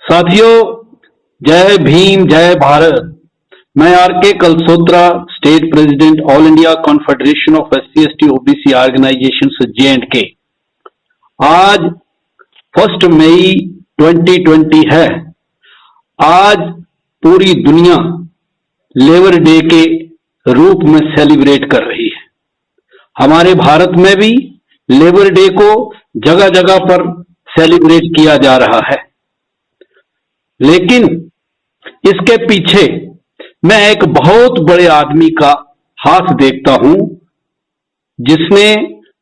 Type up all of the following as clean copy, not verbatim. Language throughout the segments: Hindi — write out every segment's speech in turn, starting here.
साथियों, जय भीम जय भारत। मैं R K Kalsotra, state president, all India confederation of SC ST OBC organisation J&K। आज 1 मई 2020 है। आज पूरी दुनिया लेबर डे के रूप में सेलिब्रेट कर रही है। हमारे भारत में भी लेबर डे को जगह जगह पर सेलिब्रेट किया जा रहा है, लेकिन इसके पीछे मैं एक बहुत बड़े आदमी का हाथ देखता हूं, जिसने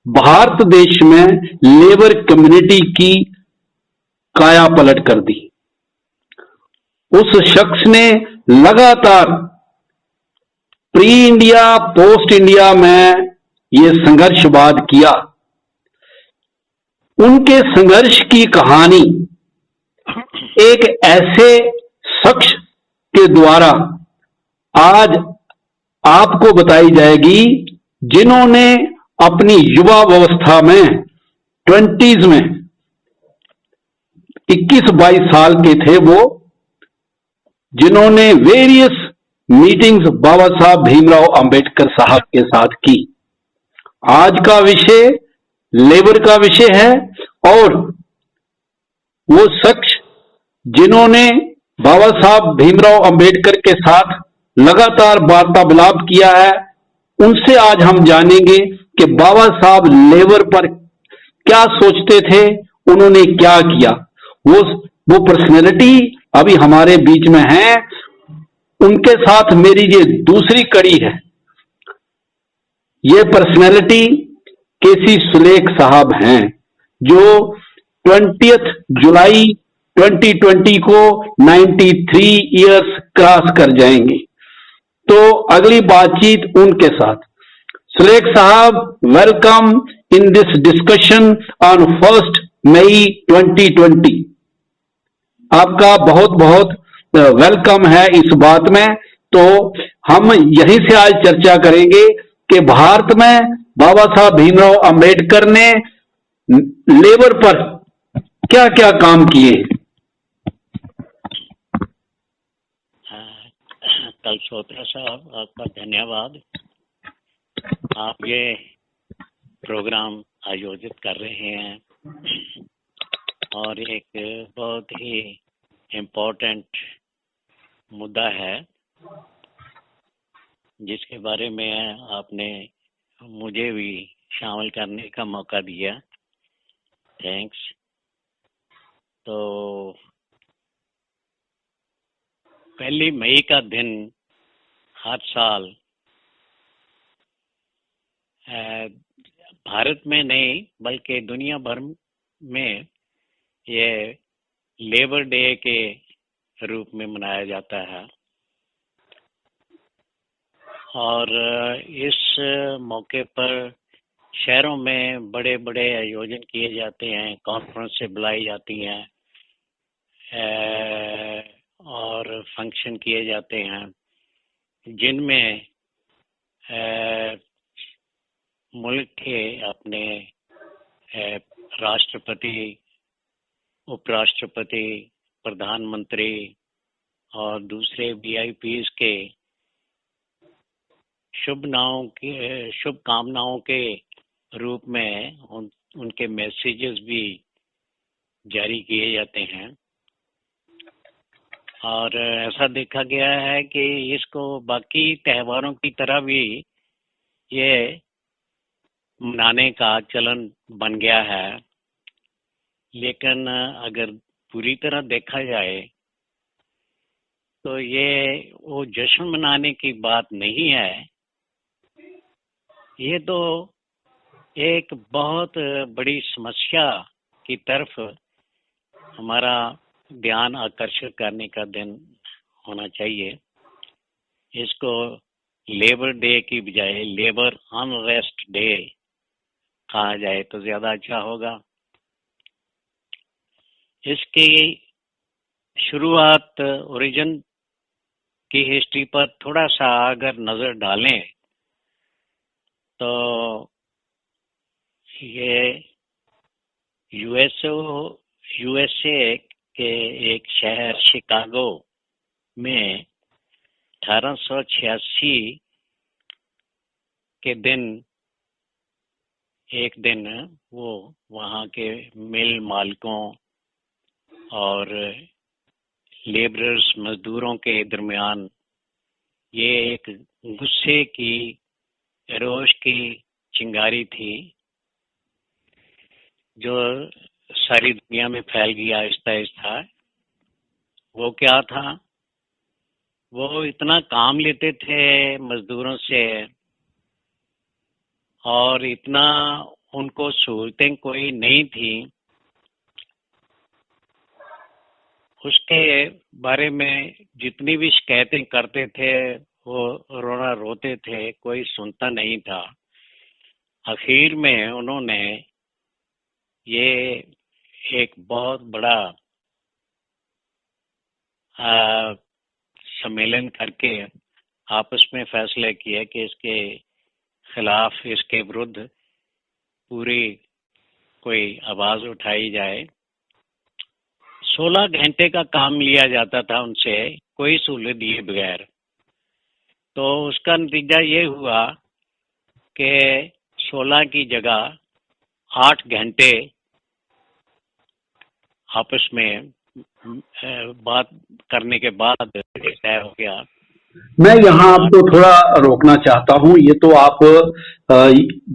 भारत देश में लेबर कम्युनिटी की काया पलट कर दी। उस शख्स ने लगातार प्री इंडिया पोस्ट इंडिया में ये संघर्षवाद किया। उनके संघर्ष की कहानी एक ऐसे शख्स के द्वारा आज आपको बताई जाएगी, जिन्होंने अपनी युवावस्था में 20s में 21-22 साल के थे वो, जिन्होंने वेरियस मीटिंग्स बाबा साहब भीमराव अंबेडकर साहब के साथ की। आज का विषय लेबर का विषय है और वो शख्स जिन्होंने बाबा साहब भीमराव अंबेडकर के साथ लगातार वार्तालाप किया है, उनसे आज हम जानेंगे कि बाबा साहब लेबर पर क्या सोचते थे, उन्होंने क्या किया। वो पर्सनैलिटी अभी हमारे बीच में है। उनके साथ मेरी ये दूसरी कड़ी है। ये पर्सनैलिटी केसी सुलेख साहब हैं, जो 20 जुलाई 2020 को 93 इयर्स क्रॉस कर जाएंगे। तो अगली बातचीत उनके साथ। सुलेख साहब, welcome in this discussion on 1 मई 2020। आपका बहुत बहुत वेलकम है इस बात में। तो हम यहीं से आज चर्चा करेंगे कि भारत में बाबा साहब भीमराव अंबेडकर ने लेबर पर क्या क्या काम किए। कलसोत्रा साहब, आपका धन्यवाद। आप ये प्रोग्राम आयोजित कर रहे हैं और एक बहुत ही इम्पोर्टेंट मुद्दा है, जिसके बारे में आपने मुझे भी शामिल करने का मौका दिया। थैंक्स। तो 1 मई का दिन हर साल भारत में नहीं बल्कि दुनिया भर में ये लेबर डे के रूप में मनाया जाता है। और इस मौके पर शहरों में बड़े बड़े आयोजन किए जाते हैं, कॉन्फ्रेंस से बुलाई जाती हैं और फंक्शन किए जाते हैं, जिनमें मुल्क के अपने राष्ट्रपति, उपराष्ट्रपति, प्रधानमंत्री और दूसरे VIPs के शुभकामनाओं के रूप में उनके मैसेजेस भी जारी किए जाते हैं। और ऐसा देखा गया है कि इसको बाकी त्योहारों की तरह भी ये मनाने का चलन बन गया है, लेकिन अगर पूरी तरह देखा जाए तो ये वो जश्न मनाने की बात नहीं है। ये तो एक बहुत बड़ी समस्या की तरफ हमारा ध्यान आकर्षित करने का दिन होना चाहिए। इसको लेबर डे की बजाय लेबर अनरेस्ट डे कहा जाए तो ज़्यादा अच्छा होगा। इसकी शुरुआत, ओरिजिन की हिस्ट्री पर थोड़ा सा अगर नज़र डालें तो ये USA के एक शहर शिकागो में 1886 के दिन एक दिन वो वहाँ के मिल मालिकों और लेबरर्स मजदूरों के दरमियान ये एक गुस्से की, रोष की चिंगारी थी जो सारी दुनिया में फैल गया आहिस्ता आहिस्ता। वो क्या था, वो इतना काम लेते थे मजदूरों से और इतना उनको सहूलतें कोई नहीं थी, उसके बारे में जितनी भी शिकायतें करते थे वो रोना रोते थे, कोई सुनता नहीं था। आखिर में उन्होंने ये एक बहुत बड़ा सम्मेलन करके आपस में फैसला किया कि इसके खिलाफ, इसके विरुद्ध पूरी कोई आवाज उठाई जाए। 16 घंटे का काम लिया जाता था उनसे, कोई सहूलत दिए बगैर। तो उसका नतीजा ये हुआ कि 16 की जगह 8 घंटे आपस में बात करने के बाद तय हो गया। मैं यहाँ आपको थोड़ा रोकना चाहता हूँ। ये तो आप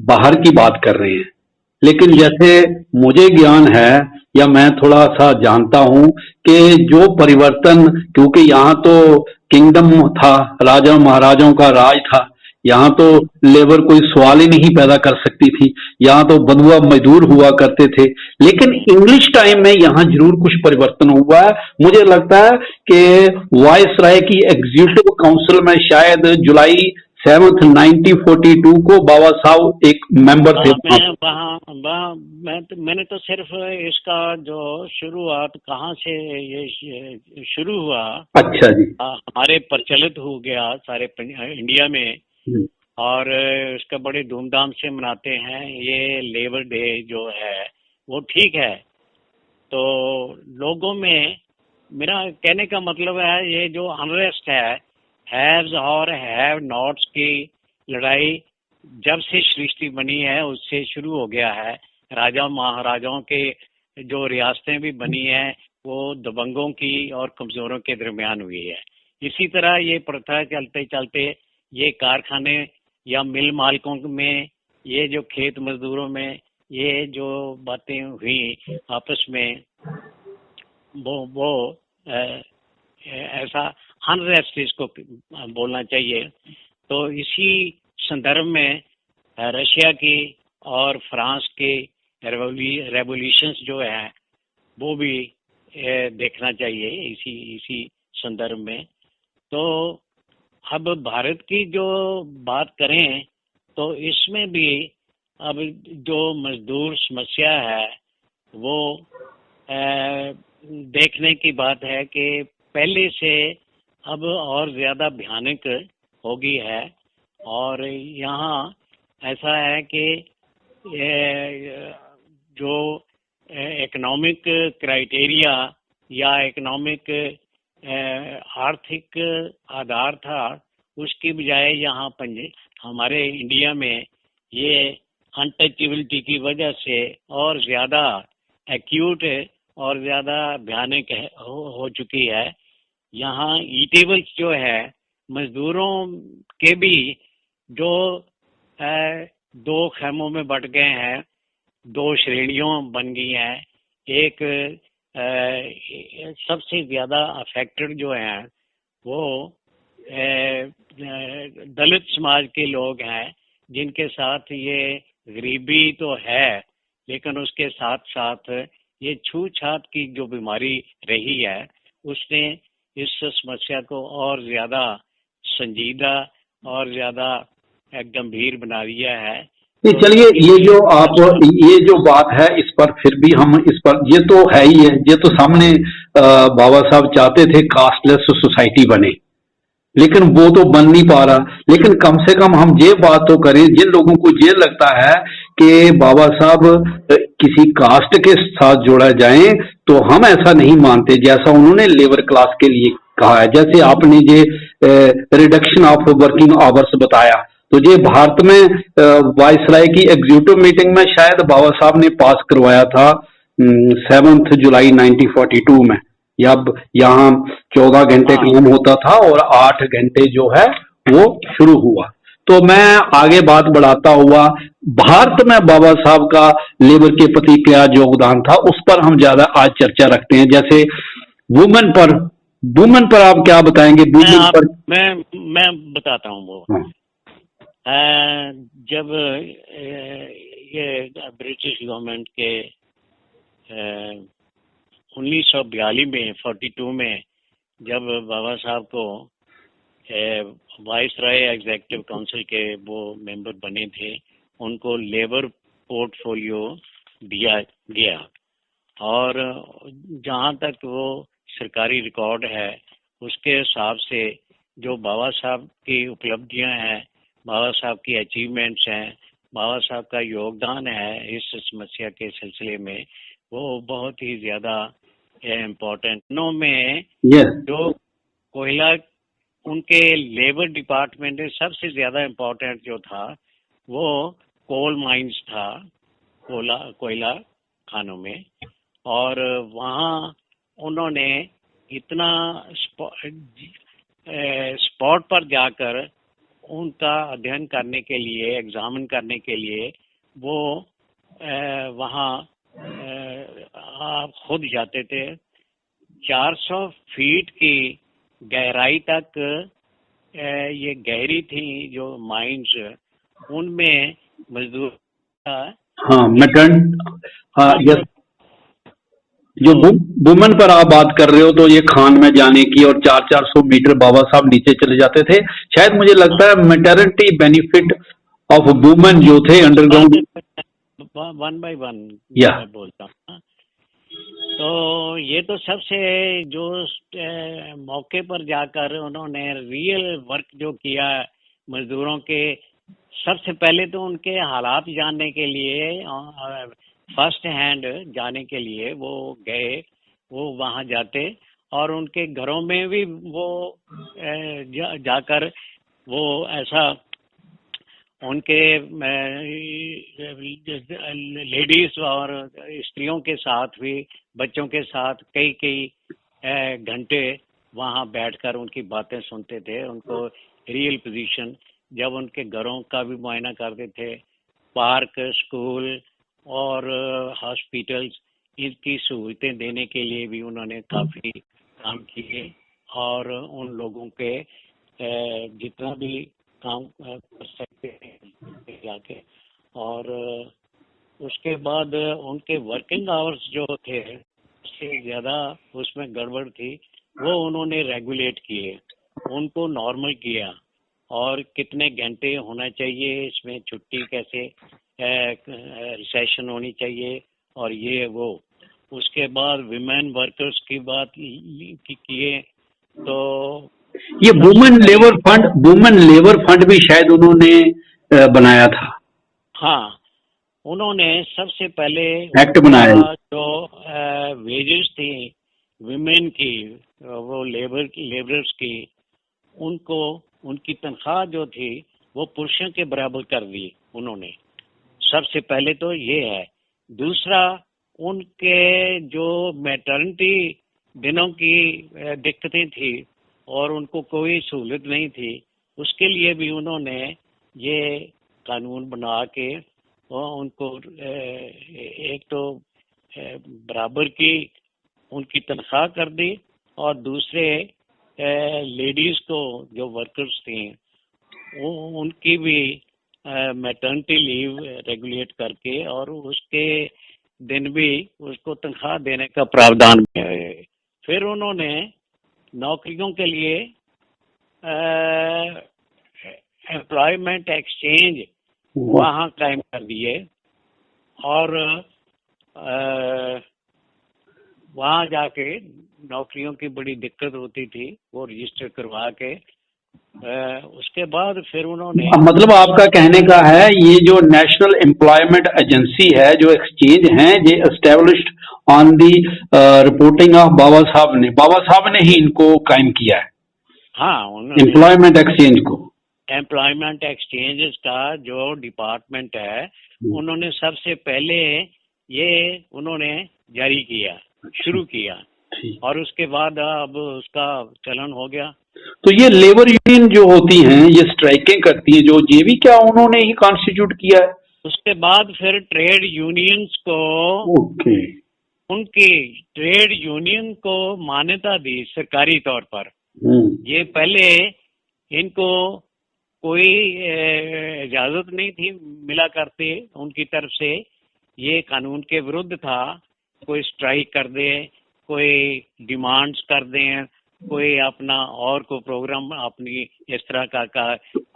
बाहर की बात कर रहे हैं, लेकिन जैसे मुझे ज्ञान है या मैं थोड़ा सा जानता हूँ कि जो परिवर्तन, क्योंकि यहाँ तो किंगडम था, राजा महाराजाओं का राज था, यहाँ तो लेबर कोई सवाल ही नहीं पैदा कर सकती थी, यहाँ तो बंधुआ मजदूर हुआ करते थे। लेकिन इंग्लिश टाइम में यहाँ जरूर कुछ परिवर्तन हुआ है। मुझे लगता है कि वायसराय की एग्जीक्यूटिव काउंसिल में शायद जुलाई 7 1942 को बाबा साहब एक मेंबर थे। मैंने तो सिर्फ इसका जो शुरुआत कहाँ से ये शुरू हुआ, अच्छा जी, हमारे प्रचलित हो गया सारे इंडिया में, और इसका बड़े धूमधाम से मनाते हैं। ये लेबर डे जो है वो ठीक है। तो लोगों में, मेरा कहने का मतलब है, ये जो अनरेस्ट है, हैव्स और हैव नॉट्स की लड़ाई जब से सृष्टि बनी है उससे शुरू हो गया है। राजा महाराजाओं के जो रियासतें भी बनी हैं वो दबंगों की और कमजोरों के दरमियान हुई है। इसी तरह ये प्रथा चलते चलते ये कारखाने या मिल मालिकों में, ये जो खेत मजदूरों में ये जो बातें हुई आपस में, वो ऐसा अनरेस्ट इसको बोलना चाहिए। तो इसी संदर्भ में रशिया की और फ्रांस के रेवोल्यूशंस जो है वो भी देखना चाहिए इसी संदर्भ में। तो अब भारत की जो बात करें तो इसमें भी अब जो मजदूर समस्या है वो देखने की बात है कि पहले से अब और ज़्यादा भयानक हो गई है। और यहाँ ऐसा है कि जो इकोनॉमिक क्राइटेरिया या इकोनॉमिक आर्थिक आधार था, उसकी बजाय यहाँ हमारे इंडिया में ये अनटचेबिलिटी की वजह से और ज़्यादा एक्यूट और ज़्यादा भयानक हो चुकी है। यहाँ ईटेबल्स जो है मजदूरों के भी जो 2 खेमों में बट गए हैं, 2 श्रेणियों बन गई हैं। एक सबसे ज़्यादा अफेक्टेड जो हैं वो दलित समाज के लोग हैं, जिनके साथ ये गरीबी तो है लेकिन उसके साथ साथ ये छूत-छात की जो बीमारी रही है उसने इस समस्या को और ज़्यादा संजीदा और ज़्यादा गंभीर बना दिया है। चलिए, ये जो बात है इस पर फिर भी हम इस पर, ये तो है ही है, ये तो सामने बाबा साहब चाहते थे कास्टलेस सोसाइटी बने, लेकिन वो तो बन नहीं पा रहा। लेकिन कम से कम हम ये बात तो करें, जिन लोगों को ये लगता है कि बाबा साहब किसी कास्ट के साथ जोड़ा जाए तो हम ऐसा नहीं मानते जैसा उन्होंने लेबर क्लास के लिए कहा है। जैसे आपने ये रिडक्शन ऑफ वर्किंग आवर्स बताया, तो ये भारत में वायसराय की एग्जीक्यूटिव मीटिंग में शायद बाबा साहब ने पास करवाया था 7 जुलाई 1942 में। या यहाँ 14 घंटे हाँ काम होता था और 8 घंटे जो है वो शुरू हुआ। तो मैं आगे बात बढ़ाता हुआ, भारत में बाबा साहब का लेबर के प्रति क्या योगदान था उस पर हम ज्यादा आज चर्चा रखते हैं। जैसे वुमेन पर, वुमेन पर आप क्या बताएंगे, मैं वुमेन आप पर? मैं बताता हूँ वो। हाँ, जब ये ब्रिटिश गवर्नमेंट के 1942 में 42 में जब बाबा साहब को वाइसराय एग्जीक्यूटिव काउंसिल के वो मेंबर बने थे, उनको लेबर पोर्टफोलियो दिया गया। और जहाँ तक वो सरकारी रिकॉर्ड है उसके हिसाब से जो बाबा साहब की उपलब्धियां हैं, बाबा साहब की अचीवमेंट्स हैं, बाबा साहब का योगदान है इस समस्या के सिलसिले में, वो बहुत ही ज़्यादा इम्पोर्टेंट। नो में यस, जो कोयला, उनके लेबर डिपार्टमेंट में सबसे ज़्यादा इम्पोर्टेंट जो था वो कोल माइंस था, कोयला खानों में। और वहाँ उन्होंने इतना स्पॉट पर जाकर उनका अध्ययन करने के लिए, एग्जामिन करने के लिए वो वहाँ खुद जाते थे। 400 फीट की गहराई तक ये गहरी थी जो माइंस, उनमें मजदूर का हाँ, मेटर्न, हाँ, यस। जो तो वुमेन पर आप बात कर रहे हो, तो ये खान में जाने की और 400-400 मीटर बाबा साहब नीचे चले जाते थे। शायद मुझे लगता है मैटरनिटी बेनिफिट ऑफ वुमेन जो थे अंडरग्राउंड। वन बाय वन या मैं बोलता हूँ। तो ये तो सबसे जो मौके पर जाकर उन्होंने रियल वर्क जो किया मजदूरों के, सबसे पहले तो उनके हालात जानने के लिए, फर्स्ट हैंड जाने के लिए वो गए, वो वहाँ जाते और उनके घरों में भी वो जाकर वो ऐसा उनके लेडीज और स्त्रियों के साथ भी, बच्चों के साथ कई कई घंटे वहाँ बैठकर उनकी बातें सुनते थे, उनको रियल पोजीशन, जब उनके घरों का भी मुआयना करते थे, पार्क, स्कूल और हॉस्पिटल्स, इनकी सहूलतें देने के लिए भी उन्होंने काफ़ी काम किए। और उन लोगों के जितना भी काम कर सकते हैं जाके। और उसके बाद उनके वर्किंग आवर्स जो थे उससे ज़्यादा उसमें गड़बड़ थी, वो उन्होंने रेगुलेट किए, उनको नॉर्मल किया। और कितने घंटे होना चाहिए इसमें, छुट्टी कैसे, रिसेशन होनी चाहिए और ये वो। उसके बाद विमेन वर्कर्स की बात किए तो ये सबसे पहले, वुमेन लेबर फंड भी शायद उन्होंने बनाया था, हाँ, उन्होंने सबसे पहले एक्ट उनका बनाया। जो वेजेस थी विमेन की, वो लेबरर्स की, उनको उनकी तनख्वाह जो थी वो पुरुषों के बराबर कर दी उन्होंने। सबसे पहले तो ये है। दूसरा, उनके जो मैटरनिटी दिनों की दिक्कतें थी और उनको कोई सहूलत नहीं थी, उसके लिए भी उन्होंने ये कानून बना के और उनको एक तो बराबर की उनकी तनख्वाह कर दी, और दूसरे लेडीज को जो वर्कर्स थी उनकी भी मैटरनिटी लीव रेगुलेट करके और उसके दिन भी उसको तनख्वाह देने का प्रावधान है। फिर उन्होंने नौकरियों के लिए एम्प्लॉयमेंट एक्सचेंज वहाँ कायम कर दिए, और वहाँ जाके नौकरियों की बड़ी दिक्कत होती थी, वो रजिस्टर करवा के उसके बाद फिर उन्होंने मतलब आपका कहने का है ये जो नेशनल एम्प्लॉयमेंट एजेंसी है, जो एक्सचेंज है, ये established on the reporting of Baba Saheb ने ही इनको कायम किया है, हाँ, उन्होंने एम्प्लॉयमेंट एक्सचेंज को। एम्प्लॉयमेंट एक्सचेंज का जो डिपार्टमेंट है, उन्होंने सबसे पहले ये उन्होंने जारी किया, शुरू किया, और उसके बाद अब उसका चलन हो गया। तो ये लेबर यूनियन जो होती हैं, ये स्ट्राइकें करती हैं, जो ये भी क्या उन्होंने ही कॉन्स्टिट्यूट किया है? उसके बाद फिर ट्रेड यूनियंस को, ओके, उनकी ट्रेड यूनियन को मान्यता दी सरकारी तौर पर। ये पहले इनको कोई इजाजत नहीं थी मिला करते उनकी तरफ से, ये कानून के विरुद्ध था। कोई स्ट्राइक कर दे, कोई डिमांड्स कर दें, कोई अपना और कोई प्रोग्राम अपनी इस तरह का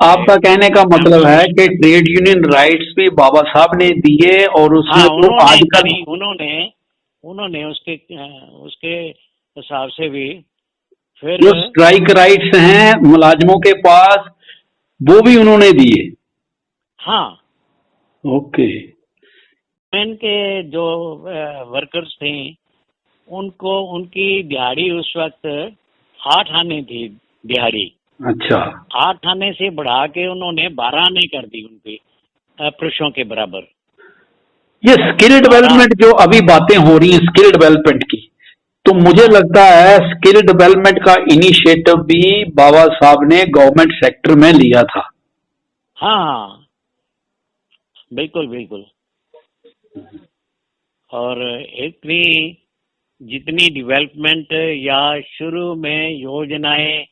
आपका कहने का मतलब है कि ट्रेड यूनियन राइट्स भी बाबा साहब ने दिए, और उसमें तो आजकल उन्होंने उसके हिसाब से भी फिर जो स्ट्राइक राइट्स हैं मुलाजिमों के पास, वो भी उन्होंने दिए। हाँ, ओके। इनके जो वर्कर्स थे, उनको उनकी दिहाड़ी उस वक्त 8 आने थी दिहाड़ी। अच्छा। 8 आने से बढ़ा के उन्होंने 12 आने कर दी उनकी, पुरुषों के बराबर। ये स्किल डेवलपमेंट जो अभी बातें हो रही हैं स्किल डेवलपमेंट की, तो मुझे लगता है स्किल डेवलपमेंट का इनिशिएटिव भी बाबा साहब ने गवर्नमेंट सेक्टर में लिया था। हाँ, बिल्कुल बिल्कुल। और इतनी जितनी डेवलपमेंट या शुरू में योजनाएं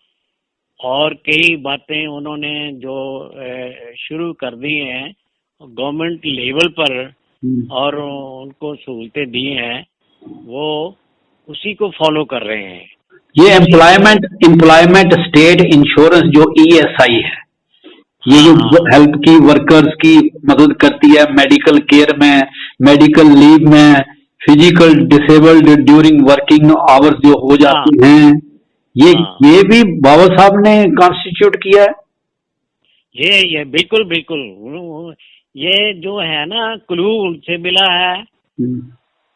और कई बातें उन्होंने जो शुरू कर दी हैं गवर्नमेंट लेवल पर, और उनको सहूलतें दी हैं, वो उसी को फॉलो कर रहे हैं। ये एम्प्लॉयमेंट स्टेट इंश्योरेंस जो ESI है, ये जो हेल्प की वर्कर्स की मदद करती है मेडिकल केयर में, मेडिकल लीव में, physical disabled during working hours जो हो जाती हैं, ये भी बाबा साहब ने कॉन्स्टिट्यूट किया है। ये बिल्कुल बिल्कुल, ये जो है ना क्लू उनसे मिला है।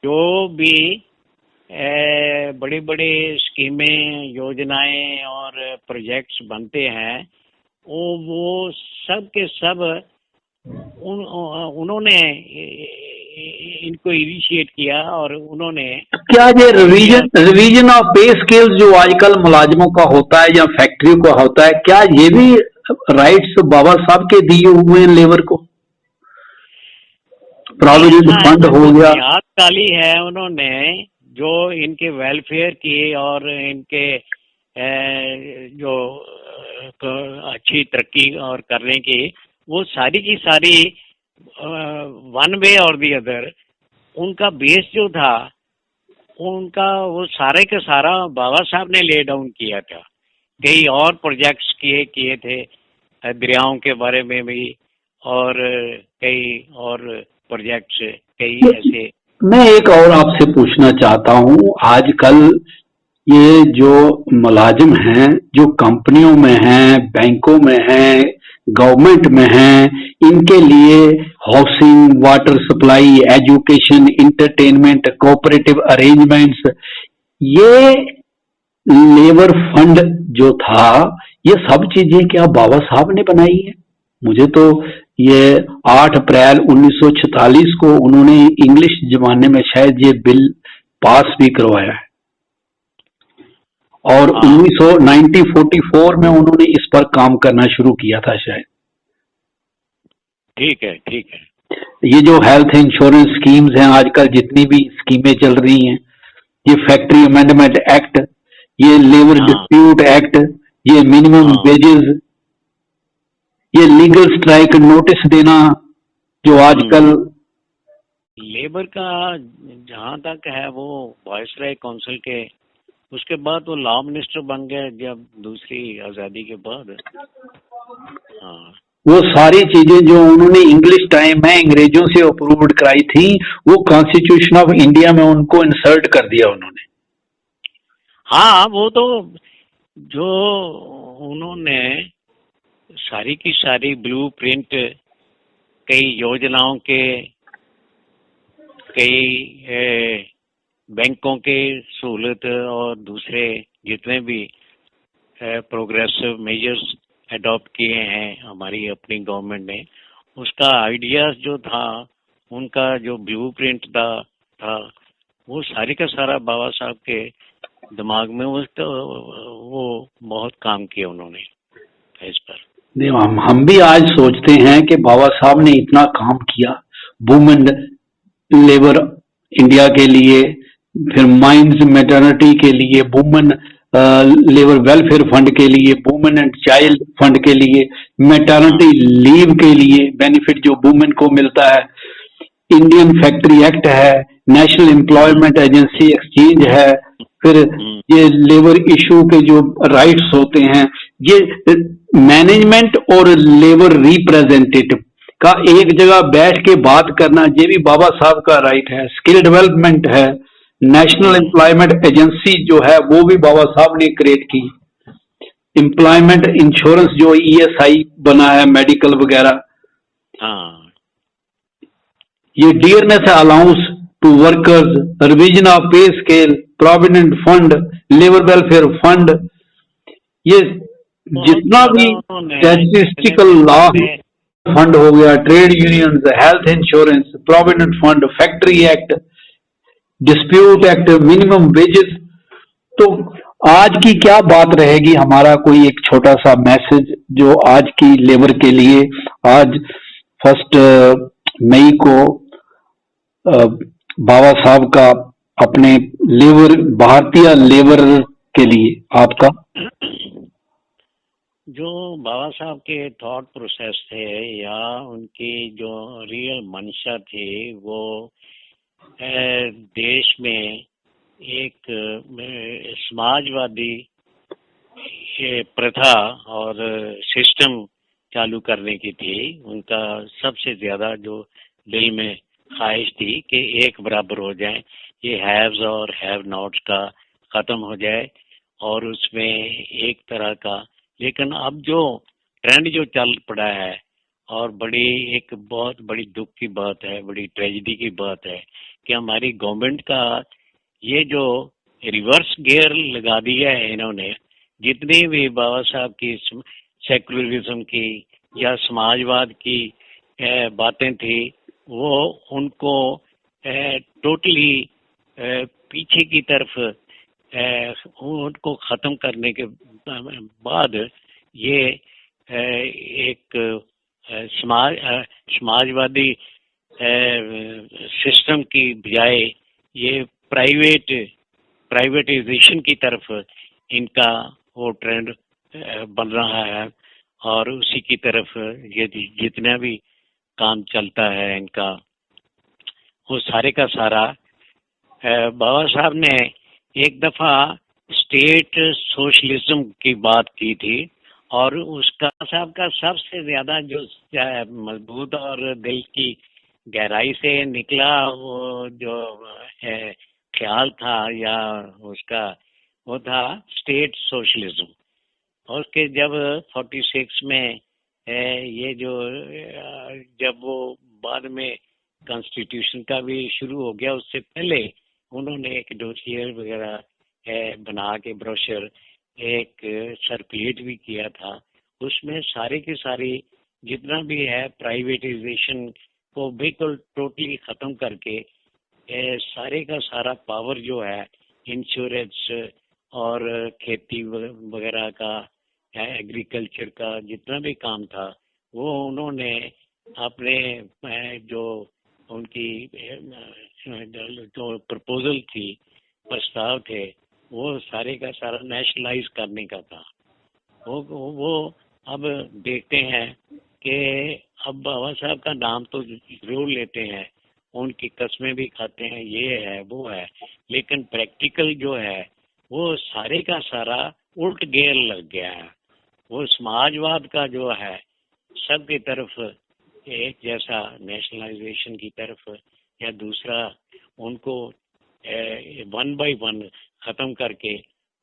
जो भी बड़ी बड़ी स्कीमें, योजनाएं और प्रोजेक्ट्स बनते हैं, वो सब के सब उन्होंने इनको इनिशिएट किया। और उन्होंने क्या ये रिवीजन ऑफ पे स्केल जो आजकल मुलाजिमों का होता है या फैक्ट्री का होता है, क्या ये भी राइट्स बाबा साहब के दिए हुए हैं लेबर को? प्रोविडेंट फंड हो गया, याद काली है उन्होंने जो इनके वेलफेयर की और इनके जो अच्छी तरक्की और करने की, वो सारी की सारी वन वे और दी अदर उनका बेस जो था, उनका वो सारे का सारा बाबा साहब ने ले डाउन किया था। कई और प्रोजेक्ट्स किए थे दरियाओं के बारे में भी, और कई और प्रोजेक्ट्स कई ऐसे। मैं एक और आपसे पूछना चाहता हूँ, आजकल ये जो मुलाजिम हैं, जो कंपनियों में हैं, बैंकों में हैं, गवर्नमेंट में हैं, इनके लिए housing, water supply, education, entertainment, cooperative arrangements, ये लेबर फंड जो था, ये सब चीजें क्या बाबा साहब ने बनाई है? मुझे तो ये 8 अप्रैल 1946 को उन्होंने इंग्लिश जमाने में शायद ये बिल पास भी करवाया है, और 1944 में उन्होंने इस पर काम करना शुरू किया था शायद। ठीक है, ठीक है। ये जो हेल्थ इंश्योरेंस स्कीम्स हैं, आजकल जितनी भी स्कीमें चल रही हैं, ये फैक्ट्री अमेंडमेंट एक्ट, ये लेबर डिस्प्यूट एक्ट, ये मिनिमम वेजेस, ये लीगल स्ट्राइक नोटिस देना, जो आजकल लेबर का जहाँ तक है वो वायसराय काउंसिल के, उसके बाद वो लॉ मिनिस्टर बन गए जब दूसरी आज़ादी के बाद। हाँ, वो सारी चीजें जो उन्होंने इंग्लिश टाइम में अंग्रेजों से अप्रूव्ड कराई थी, वो कॉन्स्टिट्यूशन ऑफ इंडिया में उनको इंसर्ट कर दिया उन्होंने। हाँ, वो तो जो उन्होंने सारी की सारी ब्लूप्रिंट कई योजनाओं के, कई बैंकों के सहूलत और दूसरे जितने भी प्रोग्रेसिव मेजर्स अडॉप्ट किए हैं हमारी अपनी गवर्नमेंट ने, उसका आइडियाज जो था, उनका जो ब्लूप्रिंट था वो सारी का सारा बाबा साहब के दिमाग में वो बहुत काम किया उन्होंने इस पर। नहीं, हम भी आज सोचते हैं कि बाबा साहब ने इतना काम किया वुमेन लेबर इंडिया के लिए, फिर माइंस मैटरनिटी के लिए, वुमेन लेबर वेलफेयर फंड के लिए, वुमेन एंड चाइल्ड फंड के लिए, मैटरनिटी लीव के लिए बेनिफिट जो वुमेन को मिलता है, इंडियन फैक्ट्री एक्ट है, नेशनल एम्प्लॉयमेंट एजेंसी एक्सचेंज है, फिर ये लेबर इशू के जो राइट्स होते हैं, ये मैनेजमेंट और लेबर रिप्रेजेंटेटिव का एक जगह बैठ के बात करना, ये भी बाबा साहब का राइट है। स्किल डेवलपमेंट है, नेशनल एम्प्लॉयमेंट एजेंसी जो है वो भी बाबा साहब ने क्रिएट की, एम्प्लॉयमेंट इंश्योरेंस जो ईएसआई बना है, मेडिकल वगैरह, ये dearness allowance to workers, revision of pay scale, provident fund, labour welfare fund, ये जितना भी स्टैटिस्टिकल लॉ फंड हो गया, trade unions, health insurance, provident fund, factory act, dispute act, minimum wages. तो आज की क्या बात रहेगी, हमारा कोई एक छोटा सा मैसेज जो आज की लेबर के लिए, आज 1 मई को बाबा साहब का अपने लेबर, भारतीय लेबर के लिए आपका? जो बाबा साहब के थॉट प्रोसेस थे या उनकी जो रियल मंशा थी, वो देश में एक समाजवादी प्रथा और सिस्टम चालू करने की थी। उनका सबसे ज्यादा जो दिल में ख्वाहिश थी कि एक बराबर हो जाए, ये हैव्स और हैव नॉट्स का खत्म हो जाए और उसमें एक तरह का। लेकिन अब जो ट्रेंड जो चल पड़ा है और एक बहुत बड़ी दुख की बात है, बड़ी ट्रेजिडी की बात है कि हमारी गवर्नमेंट का ये जो रिवर्स गियर लगा दिया है इन्होंने। जितनी भी बाबा साहब की सेकुलरिज्म की या समाजवाद की बातें थी, वो उनको टोटली पीछे की तरफ उनको खत्म करने के बाद ये एक समाजवादी सिस्टम की बजाय ये प्राइवेटाइजेशन की तरफ इनका वो ट्रेंड बन रहा है और उसी की तरफ ये जितना भी काम चलता है इनका, वो सारे का सारा बाबा साहब ने एक दफा स्टेट सोशलिज्म की बात की थी और उसका साहब का सबसे ज्यादा जो मजबूत और दिल की गहराई से निकला वो जो ख्याल था या उसका, वो था स्टेट सोशलिज्म। और उसके जब 46 में ये जो जब वो बाद में कॉन्स्टिट्यूशन का भी शुरू हो गया, उससे पहले उन्होंने एक डोसियर वगैरह बना के ब्रोशर एक सर्कुलेट भी किया था। उसमें सारे के सारे जितना भी है प्राइवेटाइजेशन को बिल्कुल टोटली खत्म करके सारे का सारा पावर जो है इंश्योरेंस और खेती वगैरह का, एग्रीकल्चर का जितना भी काम था, वो उन्होंने अपने जो उनकी जो प्रपोजल थी, प्रस्ताव थे, वो सारे का सारा नेशनलाइज करने का था। वो अब देखते हैं कि अब बाबा साहब का नाम तो जरूर लेते हैं, उनकी कस्में भी खाते हैं, ये है वो है, लेकिन प्रैक्टिकल जो है वो सारे का सारा उल्ट गेयर लग गया है। वो समाजवाद का जो है सबकी तरफ एक जैसा नेशनलाइजेशन की तरफ, या दूसरा उनको 1 by 1 खत्म करके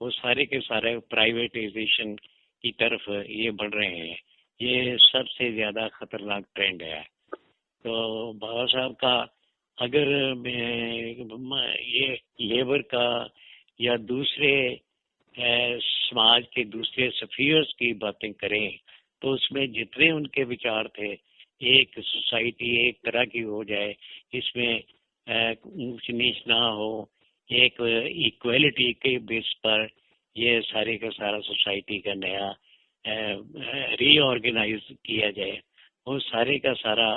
वो सारे के सारे प्राइवेटाइजेशन की तरफ ये बढ़ रहे हैं। ये सबसे ज्यादा खतरनाक ट्रेंड है। तो बाबा साहब का अगर ये लेबर का या दूसरे समाज के दूसरे सफियर्स की बातें करें तो उसमें जितने उनके विचार थे, एक सोसाइटी एक तरह की हो जाए, इसमें ऊंच नीच ना हो, एक इक्वलिटी के बेस पर ये सारे का सारा सोसाइटी का नया रीऑर्गेनाइज किया जाए, वो सारे का सारा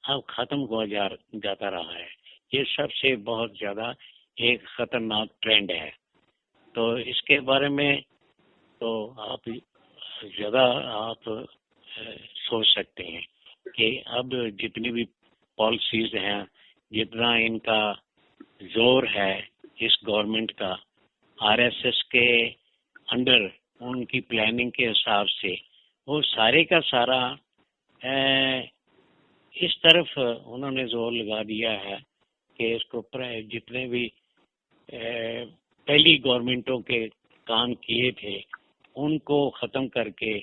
अब खत्म हुआ जाता रहा है। ये सबसे बहुत ज्यादा एक खतरनाक ट्रेंड है। तो इसके बारे में तो आप ज्यादा आप सोच सकते हैं कि अब जितनी भी पॉलिसीज हैं, जितना इनका जोर है इस गवर्नमेंट का आरएसएस के अंडर उनकी प्लानिंग के हिसाब से, वो सारे का सारा इस तरफ उन्होंने जोर लगा दिया है कि इसको जितने भी पहली गवर्नमेंटों के काम किए थे उनको खत्म करके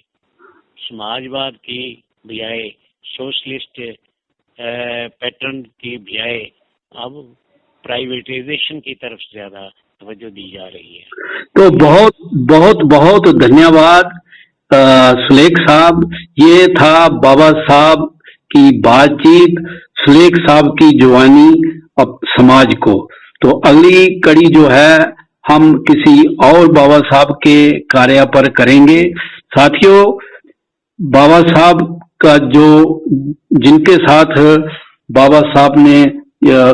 समाजवाद की बजाय सोशलिस्ट पैटर्न की बजाय अब प्राइवेटाइजेशन की तरफ ज्यादा तवज्जो दी जा रही है। तो बहुत बहुत बहुत धन्यवाद सुलेख साहब। ये था बाबा साहब की बातचीत, सुलेख साहब की जवानी अब समाज को। तो अगली कड़ी जो है हम किसी और बाबा साहब के कार्य पर करेंगे। साथियों, बाबा साहब का जो जिनके साथ बाबा साहब ने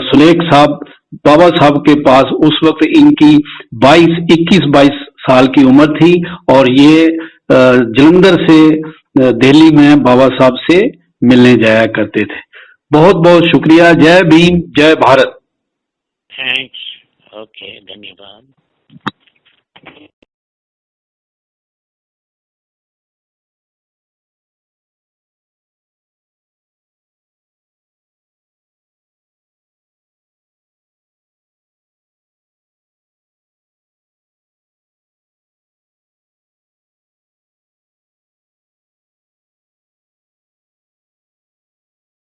सुलेख साहब, बाबा साहब के पास उस वक्त इनकी 21-22 साल की उम्र थी और ये जलंधर से दिल्ली में बाबा साहब से मिलने जाया करते थे। बहुत बहुत शुक्रिया। जय भीम, जय भारत। थैंक्स। ओके, धन्यवाद।